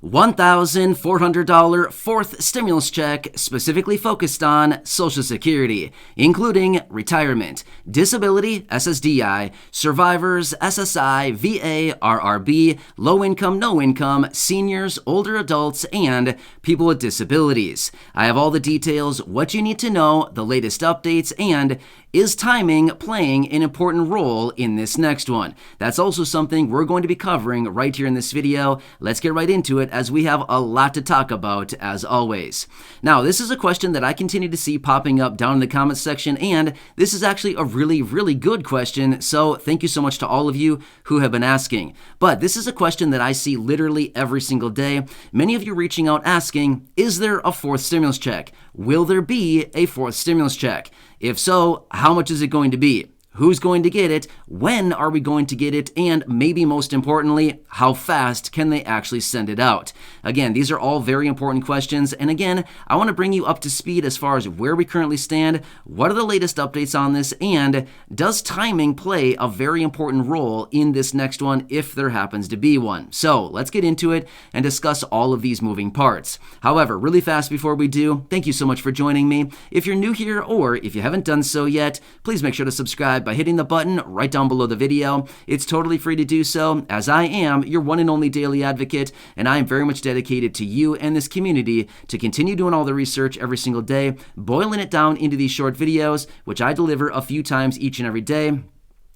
$1,400 fourth stimulus check specifically focused on Social Security, including retirement, disability, SSDI, survivors, SSI, VA, RRB, low income, no income, seniors, older adults, and people with disabilities. I have all the details, what you need to know, the latest updates, and is timing playing an important role in this next one? That's also something we're going to be covering right here in this video. Let's get right into it as we have a lot to talk about as always. Now, this is a question that I continue to see popping up down in the comments section, and this is actually a really good question, so thank you so much to all of you who have been asking. But this is a question that I see literally every single day. Many of you reaching out asking, is there a fourth stimulus check? Will there be a fourth stimulus check? If so, how much is it going to be? Who's going to get it? When are we going to get it? And maybe most importantly, how fast can they actually send it out? Again, these are all very important questions. And again, I want to bring you up to speed as far as where we currently stand, what are the latest updates on this, and does timing play a very important role in this next one if there happens to be one? So let's get into it and discuss all of these moving parts. However, really fast before we do, thank you so much for joining me. If you're new here or if you haven't done so yet, please make sure to subscribe by hitting the button right down below the video. It's totally free to do so, as I am your one and only daily advocate, and I am very much dedicated to you and this community to continue doing all the research every single day, boiling it down into these short videos, which I deliver a few times each and every day,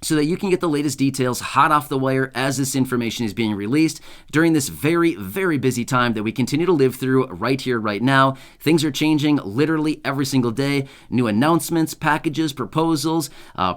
so that you can get the latest details hot off the wire as this information is being released during this very busy time that we continue to live through right here, right now. Things are changing literally every single day. New announcements, packages, proposals,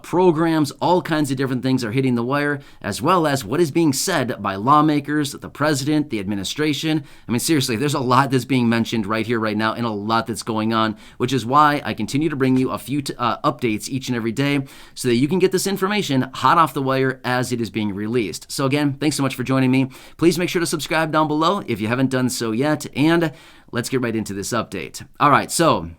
programs, all kinds of different things are hitting the wire, as well as what is being said by lawmakers, the president, the administration. I mean, seriously, there's a lot that's being mentioned right here, right now, and a lot that's going on, which is why I continue to bring you a few updates each and every day so that you can get this information hot off the wire as it is being released. So again, thanks so much for joining me. Please make sure to subscribe down below if you haven't done so yet, and let's get right into this update. All right, so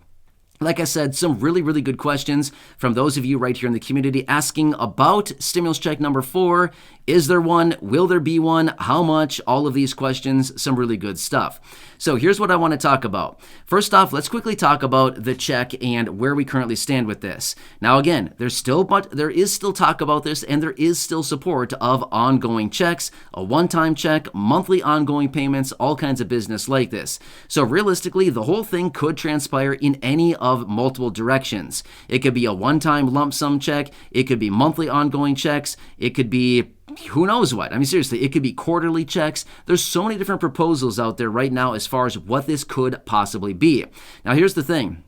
like I said, some really good questions from those of you right here in the community asking about stimulus check number 4. Is there one? Will there be one? How much? All of these questions, some really good stuff. So here's what I want to talk about. First off, let's quickly talk about the check and where we currently stand with this. Now again, there is still talk about this, and there is still support of ongoing checks, a one-time check, monthly ongoing payments, all kinds of business like this. So realistically, the whole thing could transpire in any of multiple directions. It could be a one-time lump sum check, it could be monthly ongoing checks, it could be who knows what. I mean, seriously, it could be quarterly checks. There's so many different proposals out there right now as far as what this could possibly be. Now, here's the thing.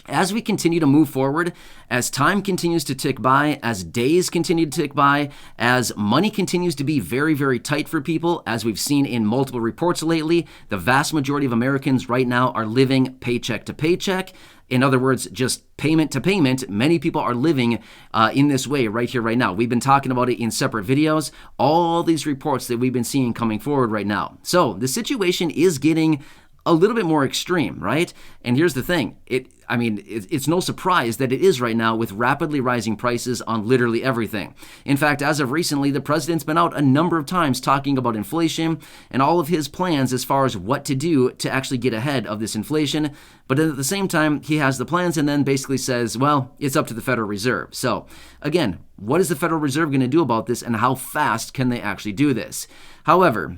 As we continue to move forward, as time continues to tick by, as days continue to tick by, as money continues to be very tight for people, as we've seen in multiple reports lately, the vast majority of Americans right now are living paycheck to paycheck. In other words, just payment to payment. Many people are living in this way right here, right now. We've been talking about it in separate videos, all these reports that we've been seeing coming forward right now. So the situation is getting a little bit more extreme, right? And here's the thing. It's no surprise that it is right now with rapidly rising prices on literally everything. In fact, as of recently, the president's been out a number of times talking about inflation and all of his plans as far as what to do to actually get ahead of this inflation. But at the same time, he has the plans and then basically says, well, it's up to the Federal Reserve. So again, what is the Federal Reserve going to do about this, and how fast can they actually do this? However,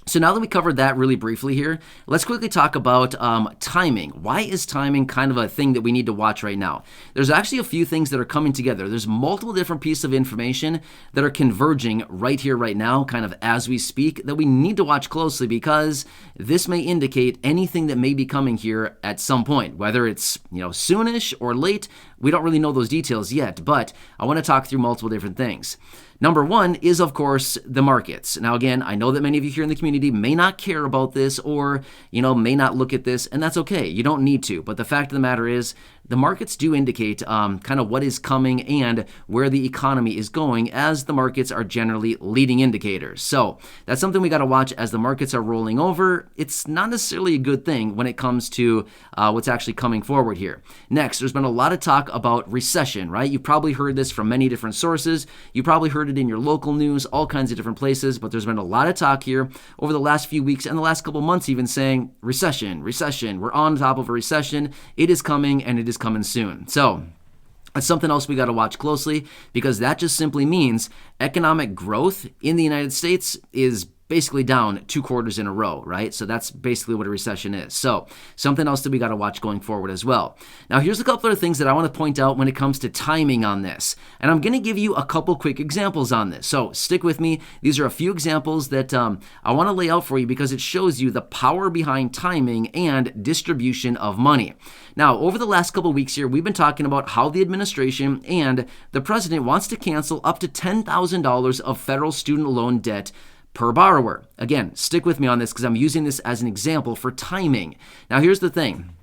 so now that we covered that really briefly here, let's quickly talk about timing. Why is timing kind of a thing that we need to watch right now? There's actually a few things that are coming together. There's multiple different pieces of information that are converging right here, right now, kind of as we speak, that we need to watch closely, because this may indicate anything that may be coming here at some point, whether it's soonish or late. We don't really know those details yet, but I want to talk through multiple different things. Number one is, of course, the markets. Now, again, I know that many of you here in the community may not care about this or, may not look at this, and that's okay. You don't need to. But the fact of the matter is, the markets do indicate kind of what is coming and where the economy is going, as the markets are generally leading indicators. So that's something we got to watch as the markets are rolling over. It's not necessarily a good thing when it comes to what's actually coming forward here. Next, there's been a lot of talk about recession, right? You've probably heard this from many different sources. You probably heard it in your local news, all kinds of different places, but there's been a lot of talk here over the last few weeks and the last couple months even saying recession, we're on top of a recession, it is coming and it is coming soon. So that's something else we got to watch closely, because that just simply means economic growth in the United States is basically down 2 quarters in a row, right? So that's basically what a recession is. So something else that we got to watch going forward as well. Now, here's a couple of things that I want to point out when it comes to timing on this. And I'm going to give you a couple quick examples on this. So stick with me. These are a few examples that I want to lay out for you, because it shows you the power behind timing and distribution of money. Now, over the last couple of weeks here, we've been talking about how the administration and the president wants to cancel up to $10,000 of federal student loan debt per borrower. Again, stick with me on this because I'm using this as an example for timing. Now, here's the thing.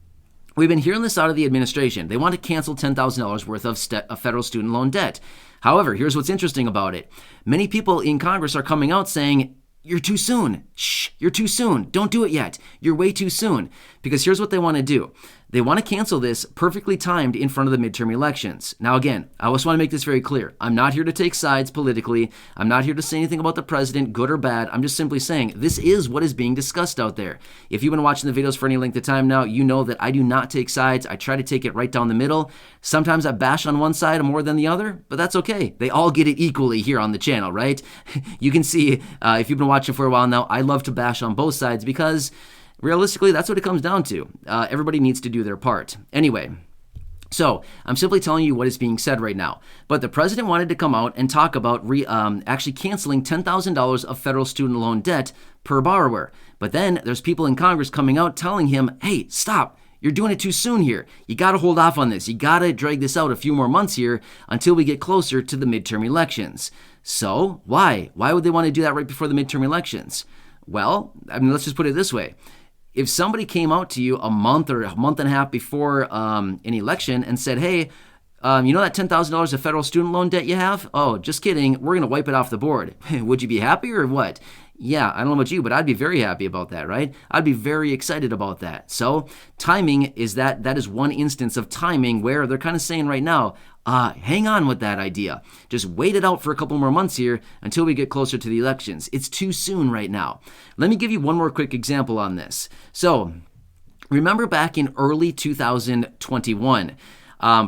We've been hearing this out of the administration. They want to cancel $10,000 worth of federal student loan debt. However, here's what's interesting about it. Many people in Congress are coming out saying, you're too soon. Shh, you're too soon. Don't do it yet. You're way too soon. Because here's what they want to do. They want to cancel this perfectly timed in front of the midterm elections. Now, again, I also want to make this very clear. I'm not here to take sides politically. I'm not here to say anything about the president, good or bad. I'm just simply saying this is what is being discussed out there. If you've been watching the videos for any length of time now, you know that I do not take sides. I try to take it right down the middle. Sometimes I bash on one side more than the other, but that's okay. They all get it equally here on the channel, right? You can see, if you've been watching for a while now, I love to bash on both sides because realistically, that's what it comes down to. Everybody needs to do their part. Anyway, so I'm simply telling you what is being said right now. But the president wanted to come out and talk about actually canceling $10,000 of federal student loan debt per borrower. But then there's people in Congress coming out telling him, hey, stop. You're doing it too soon here. You got to hold off on this. You got to drag this out a few more months here until we get closer to the midterm elections. So why? Why would they want to do that right before the midterm elections? Well, I mean, let's just put it this way. If somebody came out to you a month or a month and a half before an election and said, hey, you know that $10,000 of federal student loan debt you have? Oh, just kidding. We're going to wipe it off the board. Would you be happy or what? Yeah, I don't know about you, but I'd be very happy about that, right? I'd be very excited about that. So timing is that is one instance of timing where they're kind of saying right now, hang on with that idea. Just wait it out for a couple more months here until we get closer to the elections. It's too soon right now. Let me give you one more quick example on this. So remember back in early 2021,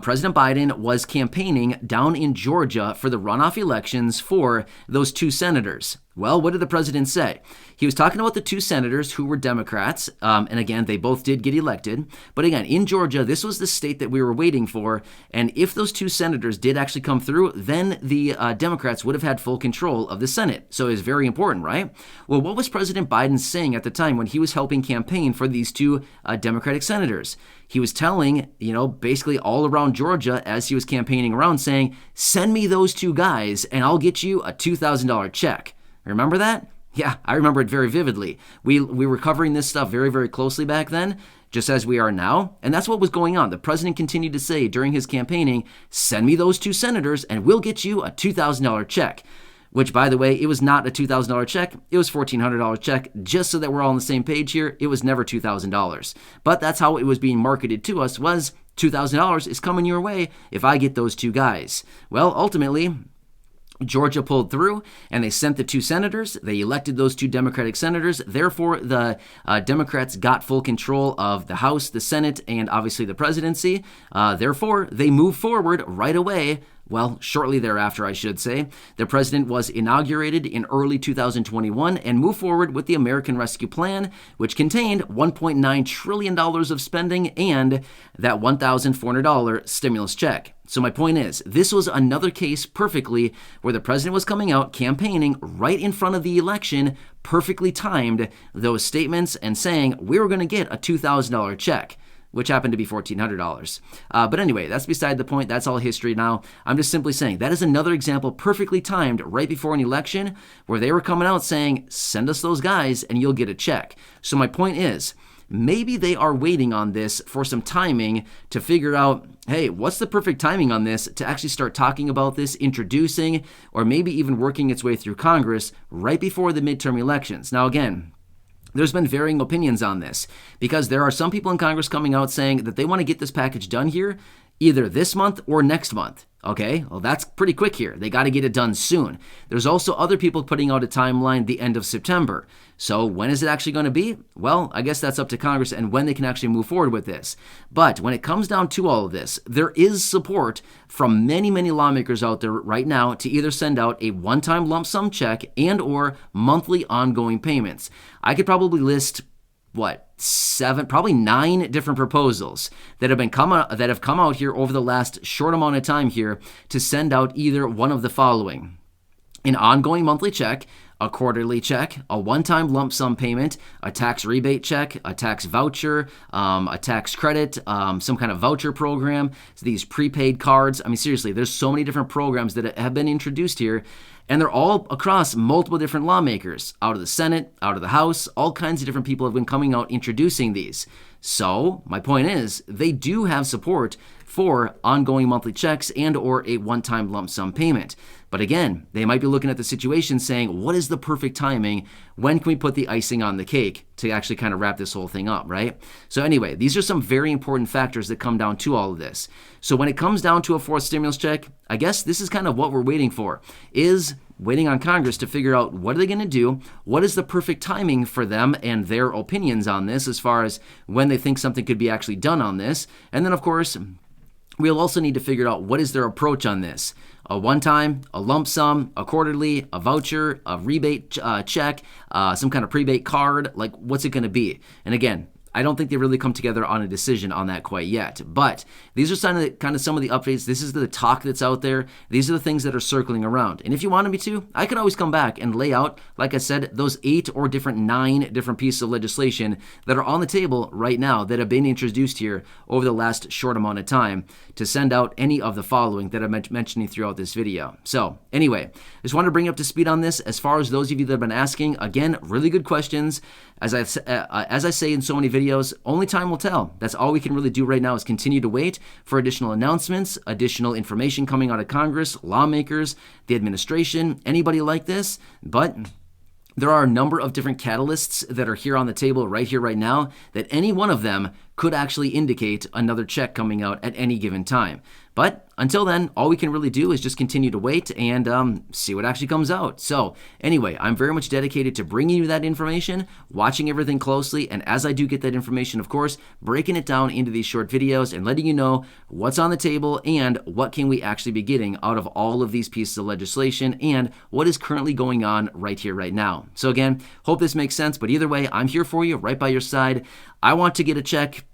President Biden was campaigning down in Georgia for the runoff elections for those 2 senators. Well, what did the president say? He was talking about the 2 senators who were Democrats, and again, they both did get elected. But again, in Georgia, this was the state that we were waiting for, and if those 2 senators did actually come through, then the Democrats would have had full control of the Senate. So it's very important, right? Well, what was President Biden saying at the time when he was helping campaign for these 2 Democratic senators? He was telling, basically all around Georgia as he was campaigning around saying, send me those 2 guys and I'll get you a $2,000 check. Remember that? Yeah, I remember it very vividly. We were covering this stuff very, very closely back then, just as we are now. And that's what was going on. The president continued to say during his campaigning, send me those 2 senators and we'll get you a $2,000 check. Which, by the way, it was not a $2,000 check. It was $1,400 check. Just so that we're all on the same page here, it was never $2,000. But that's how it was being marketed to us, was $2,000 is coming your way if I get those 2 guys. Well, ultimately, Georgia pulled through, and they sent the 2 senators. They elected those 2 Democratic senators. Therefore, the Democrats got full control of the House, the Senate, and obviously the presidency. Therefore, they moved forward right away. Well, shortly thereafter, I should say, the president was inaugurated in early 2021 and moved forward with the American Rescue Plan, which contained $1.9 trillion of spending and that $1,400 stimulus check. So my point is, this was another case perfectly where the president was coming out campaigning right in front of the election, perfectly timed those statements and saying, we were going to get a $2,000 check, which happened to be $1,400. But anyway, that's beside the point. That's all history now. I'm just simply saying that is another example perfectly timed right before an election where they were coming out saying, send us those guys and you'll get a check. So my point is, maybe they are waiting on this for some timing to figure out, hey, what's the perfect timing on this to actually start talking about this, introducing, or maybe even working its way through Congress right before the midterm elections. Now, again, there's been varying opinions on this because there are some people in Congress coming out saying that they want to get this package done here either this month or next month. Okay, well, that's pretty quick here. They got to get it done soon. There's also other people putting out a timeline the end of September. So when is it actually going to be? Well, I guess that's up to Congress and when they can actually move forward with this. But when it comes down to all of this, there is support from many, many lawmakers out there right now to either send out a one-time lump sum check and or monthly ongoing payments. I could probably list probably 9 different proposals that have come out here over the last short amount of time here to send out either one of the following: an ongoing monthly check, a quarterly check, a one-time lump sum payment, a tax rebate check, a tax voucher, a tax credit, some kind of voucher program, these prepaid cards. I mean, seriously, there's so many different programs that have been introduced here, and they're all across multiple different lawmakers, out of the Senate, out of the House. All kinds of different people have been coming out introducing these. So my point is, they do have support for ongoing monthly checks and or a one-time lump sum payment. But again, they might be looking at the situation saying, what is the perfect timing? When can we put the icing on the cake to actually kind of wrap this whole thing up, right? So anyway, these are some very important factors that come down to all of this. So when it comes down to a fourth stimulus check, I guess this is kind of what we're waiting for, is waiting on Congress to figure out what are they going to do, what is the perfect timing for them and their opinions on this as far as when they think something could be actually done on this. And then, of course, we'll also need to figure out what is their approach on this. A one-time, a lump sum, a quarterly, a voucher, a rebate check, some kind of prepaid card. Like, what's it going to be? And again, I don't think they really come together on a decision on that quite yet. But these are some of the updates. This is the talk that's out there. These are the things that are circling around. And if you wanted me to, I could always come back and lay out, like I said, those 8 or 9 different pieces of legislation that are on the table right now that have been introduced here over the last short amount of time to send out any of the following that I'm mentioning throughout this video. So anyway, just wanted to bring you up to speed on this. As far as those of you that have been asking, again, really good questions. As I say in so many videos, only time will tell. That's all we can really do right now is continue to wait for additional announcements, additional information coming out of Congress, lawmakers, the administration, anybody like this. But there are a number of different catalysts that are here on the table right here, right now, that any one of them could actually indicate another check coming out at any given time. But until then, all we can really do is just continue to wait and see what actually comes out. So anyway, I'm very much dedicated to bringing you that information, watching everything closely, and as I do get that information, of course, breaking it down into these short videos and letting you know what's on the table and what can we actually be getting out of all of these pieces of legislation and what is currently going on right here, right now. So again, hope this makes sense, but either way, I'm here for you, right by your side. I want to get a check,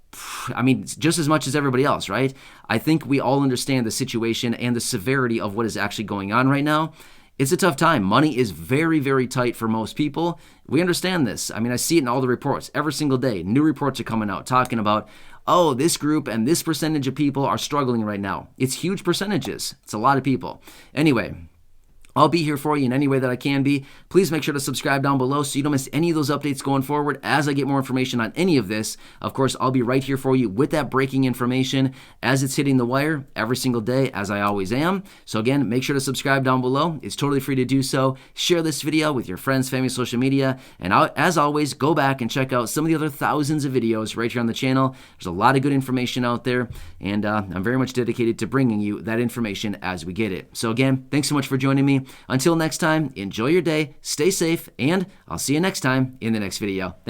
I mean, just as much as everybody else, right? I think we all understand the situation and the severity of what is actually going on right now. It's a tough time. Money is very, very tight for most people. We understand this. I mean, I see it in all the reports. Every single day, new reports are coming out talking about, oh, this group and this percentage of people are struggling right now. It's huge percentages. It's a lot of people. Anyway, I'll be here for you in any way that I can be. Please make sure to subscribe down below so you don't miss any of those updates going forward. As I get more information on any of this, of course, I'll be right here for you with that breaking information as it's hitting the wire every single day, as I always am. So again, make sure to subscribe down below. It's totally free to do so. Share this video with your friends, family, social media. And as always, go back and check out some of the other thousands of videos right here on the channel. There's a lot of good information out there, and I'm very much dedicated to bringing you that information as we get it. So again, thanks so much for joining me. Until next time, enjoy your day, stay safe, and I'll see you next time in the next video. Thanks.